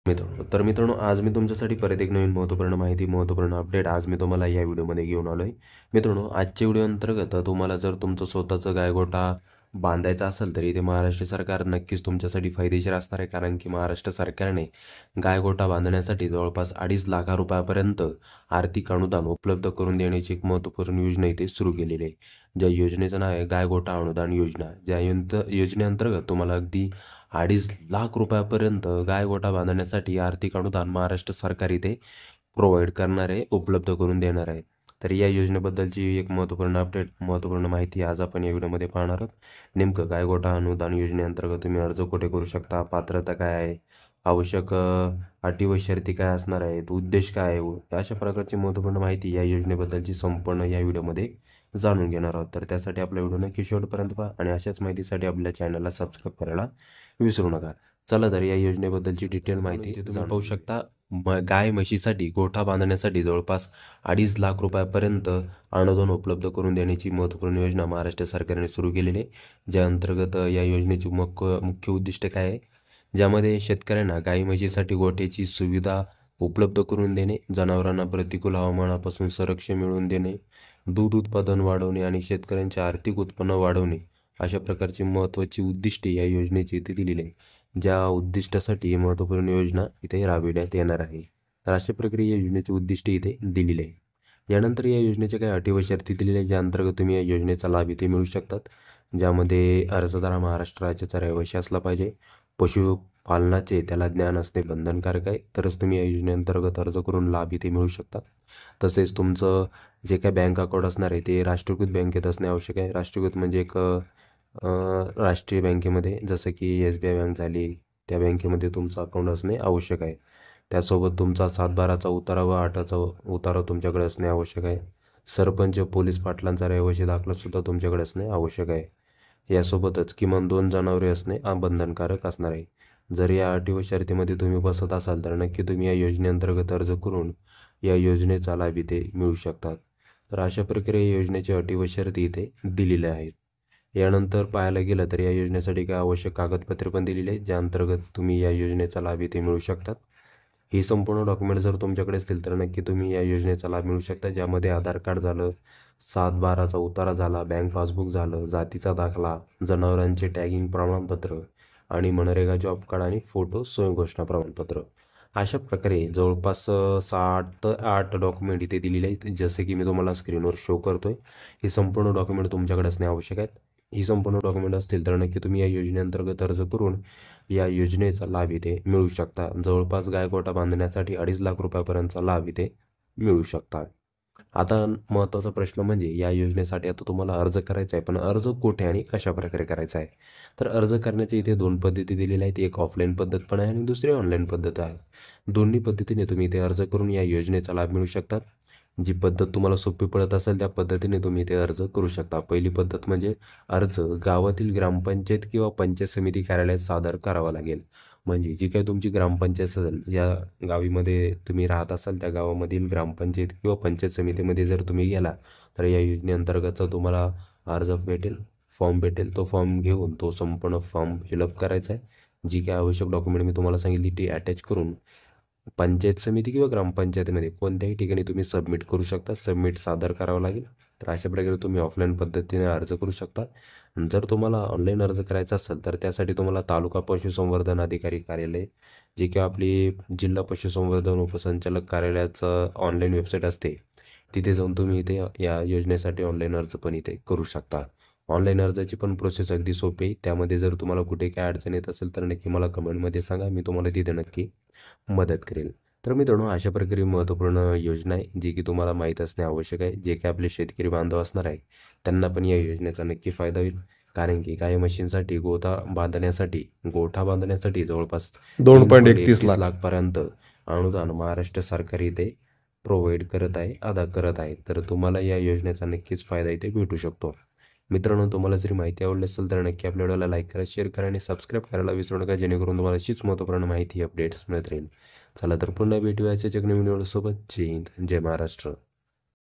मित्रांनो आज मी तुमच्यासाठी परत एक नवीन महत्त्वपूर्ण अपडेट आज मी तुम्हाला या व्हिडिओमध्ये घेऊन आलो आहे. मित्रांनो आजच्या व्हिडिओ अंतर्गत तुम्हाला जर तुमचं स्वतःचं गायगोठा बांधायचा असेल तर इथे महाराष्ट्र सरकार नक्कीच तुमच्यासाठी फायदेशीर असणार आहे. कारण की महाराष्ट्र सरकारने गायगोठा बांधण्यासाठी जवळपास 2.5 लाख रुपयापर्यंत आर्थिक अनुदान उपलब्ध करून देण्याची एक महत्त्वपूर्ण योजना इथे सुरू केलेली आहे. ज्या योजनेचं नाव आहे गायगोठा अनुदान योजना. ज्या योजनेअंतर्गत तुम्हाला अगदी 2.5 लाख रुपयापर्यंत गायगोठा बांधण्यासाठी आर्थिक अनुदान महाराष्ट्र सरकार इथे प्रोव्हाइड करणार आहे, उपलब्ध करून देणार आहे. तर या योजनेबद्दलची एक महत्त्वपूर्ण माहिती आज आपण या व्हिडिओमध्ये पाहणार आहोत. नेमकं गायगोठा अनुदान योजनेअंतर्गत तुम्ही अर्ज कुठे करू शकता, पात्रता काय आहे, आवश्यक अटी व शर्ती काय असणार आहेत, उद्देश काय आहे, अशा प्रकारची महत्त्वपूर्ण माहिती या योजनेबद्दलची संपूर्ण या व्हिडिओमध्ये जाणून घेणार आहोत. तर त्यासाठी आपल्या व्हिडिओ नक्की शेवटपर्यंत पहा आणि अशाच माहितीसाठी आपल्या चॅनलला सबस्क्राईब करायला विसरू नका. चला तर या योजनेबद्दलची डिटेल माहिती तुम्ही पाहू शकता. गाय म्हशीसाठी गोठा बांधण्यासाठी जवळपास 2.5 लाख रुपयापर्यंत अनुदान उपलब्ध करून देण्याची महत्त्वपूर्ण योजना महाराष्ट्र सरकारने सुरू केलेली आहे. ज्या अंतर्गत या योजनेचे मुख्य उद्दिष्ट काय आहे, ज्यामध्ये शेतकऱ्यांना गाई म्हशीसाठी गोठ्याची सुविधा उपलब्ध करून देणे, जनावरांना प्रतिकूल हवामानापासून संरक्षण मिळवून देणे, दूध उत्पादन वाढवणे आणि शेतकऱ्यांचे आर्थिक उत्पन्न वाढवणे अशा प्रकारची महत्त्वाची उद्दिष्टे या योजनेची इथे दिलेली आहे. ज्या उद्दिष्टासाठी महत्त्वपूर्ण योजना इथे राबविण्यात येणार आहे. तर अशा प्रकारे या योजनेचे उद्दिष्ट इथे दिलेले आहे. यानंतर या योजनेच्या काही अटी व शर्ती दिलेल्या आहेत, ज्या अंतर्गत तुम्ही या योजनेचा लाभ इथे मिळू शकतात. ज्यामध्ये अर्जदार हा महाराष्ट्र राज्याचा रहिवासी असला पाहिजे, पशुपालनाचे त्याला ज्ञान असणे बंधनकारक आहे, तरच तुम्ही या योजनेअंतर्गत अर्ज करून लाभ इथे मिळू शकता. तसेच तुमचं जे काही बँक अकाउंट असणार आहे ते राष्ट्रीयकृत बँकेत असणे आवश्यक आहे. राष्ट्रीयकृत म्हणजे एक राष्ट्रीय बँकेमध्ये, जसं की SBI बँक झाली, त्या बँकेमध्ये तुमचं अकाउंट असणे आवश्यक आहे. त्यासोबत तुमचा 7/12चा उतारा व 8चा उतारा तुमच्याकडे असणे आवश्यक आहे. सरपंच पोलीस पाटलांचा रहिवासी दाखलासुद्धा तुमच्याकडे असणे आवश्यक आहे. यासोबतच किमान 2 जनावरे असणे बंधनकारक असणार आहे. जर या अटी व शर्तीमध्ये तुम्ही बसत असाल तर नक्की तुम्ही या योजनेअंतर्गत अर्ज करून या योजनेचा लाभ इथे मिळू शकतात. तर अशा प्रकारे या योजनेची अटी व शर्ती इथे दिलेल्या आहेत. यानंतर पाहायला गेलं तर या योजनेसाठी काय आवश्यक कागदपत्रे पण दिलेली आहेत, ज्या अंतर्गत तुम्ही या योजनेचा लाभ इथे मिळू शकतात. ही संपूर्ण डॉक्युमेंट जर तुमच्याकडे असतील तर नक्की तुम्ही या योजनेचा लाभ मिळू शकता. ज्यामध्ये आधार कार्ड झालं, 7/12चा उतारा झाला, बँक पासबुक झालं, जातीचा दाखला, जनावरांचे टॅगिंग प्रमाणपत्र आणि मनरेगा जॉब कार्ड आणि फोटो स्वयंघोषणा प्रमाणपत्र. अशा प्रकारे जवळपास 7 ते 8 डॉक्युमेंट इथे दिलेले आहेत, जसे की मी तुम्हाला स्क्रीनवर शो करतोय. ही संपूर्ण डॉक्युमेंट तुमच्याकडे असणे आवश्यक आहेत. ही संपूर्ण डॉक्युमेंट असतील तर नक्की तुम्ही या योजनेअंतर्गत अर्ज करून या योजनेचा लाभ इथे मिळू शकता. जवळपास गायगोठा बांधण्यासाठी 2.5 लाख रुपयापर्यंतचा लाभ इथे मिळू शकतात. आता महत्त्वाचा प्रश्न म्हणजे या योजनेसाठी आता तुम्हाला अर्ज करायचा आहे, पण अर्ज कुठे आणि कशा प्रकारे करायचा आहे. तर अर्ज करण्याच्या इथे 2 पद्धती दिलेल्या आहेत. एक ऑफलाईन पद्धत पण आहे आणि दुसरी ऑनलाईन पद्धत आहे. दोन्ही पद्धतीने तुम्ही इथे अर्ज करून या योजनेचा लाभ मिळू शकतात. जी पद्धत तुम्हाला सोपी पडत असेल त्या पद्धतीने तुम्ही इथे अर्ज करू शकता. पहिली पद्धत म्हणजे अर्ज गावातील ग्रामपंचायत किंवा पंचायत समिती कार्यालयात सादर करावा लागेल. म्हणजे जी काही तुमची ग्रामपंचायत असेल, या गावीमध्ये तुम्ही राहत असाल त्या गावामधील ग्रामपंचायत किंवा पंचायत समितीमध्ये जर तुम्ही गेला तर या योजनेअंतर्गतचा तुम्हाला अर्ज भेटेल, फॉर्म भेटेल. तो फॉर्म घेऊन तो संपूर्ण फॉर्म फिलअप करायचा आहे. जी काय आवश्यक डॉक्युमेंट मी तुम्हाला सांगितली ती अटॅच करून पंचायत समिती किंवा ग्रामपंचायतीमध्ये कोणत्याही ठिकाणी तुम्ही सबमिट करू शकता. सबमिट सादर करावं लागेल. तर अशा प्रकारे तुम्ही ऑफलाईन पद्धतीने अर्ज करू शकता. जर तुम्हाला ऑनलाईन अर्ज करायचा असेल तर त्यासाठी तुम्हाला तालुका पशुसंवर्धन अधिकारी कार्यालय, जे की आपली जिल्हा पशुसंवर्धन उपसंचालक कार्यालयाचं ऑनलाईन वेबसाईट असते, तिथे जाऊन तुम्ही इथे या योजनेसाठी ऑनलाईन अर्ज पण इथे करू शकता. ऑनलाईन अर्जाची पण प्रोसेस अगदी सोपी आहे. त्यामध्ये जर तुम्हाला कुठे काय अडचण येत असेल तर नक्की मला कमेंटमध्ये सांगा, मी तुम्हाला तिथे नक्की मदत करेल. तर मित्रांनो अशा प्रकारे महत्त्वपूर्ण योजना आहे जी की तुम्हाला माहीत असणे आवश्यक आहे. जे काही आपले शेतकरी बांधव असणार आहे त्यांना पण या योजनेचा नक्की फायदा होईल. कारण की गाय म्हशींसाठी गोठा बांधण्यासाठी जवळपास 2.31 लाख लाखपर्यंत अनुदान महाराष्ट्र सरकार इथे प्रोव्हाइड करत आहे, अदा करत आहे. तर तुम्हाला या योजनेचा नक्कीच फायदा इथे भेटू शकतो. मित्रांनो तुम्हाला जरी माहिती आवडली असेल तर नक्की आपल्या व्हिडिओला लाईक करा, शेअर करा आणि सबस्क्राईब करायला विसरू नका, जेणेकरून तुम्हाला अशीच महत्त्वपूर्ण माहिती अपडेट्स मिळत राहील. चला तर पुन्हा भेटूया अशाच एक नवीन व्हिडिओसोबत. जय हिंद, जय महाराष्ट्र.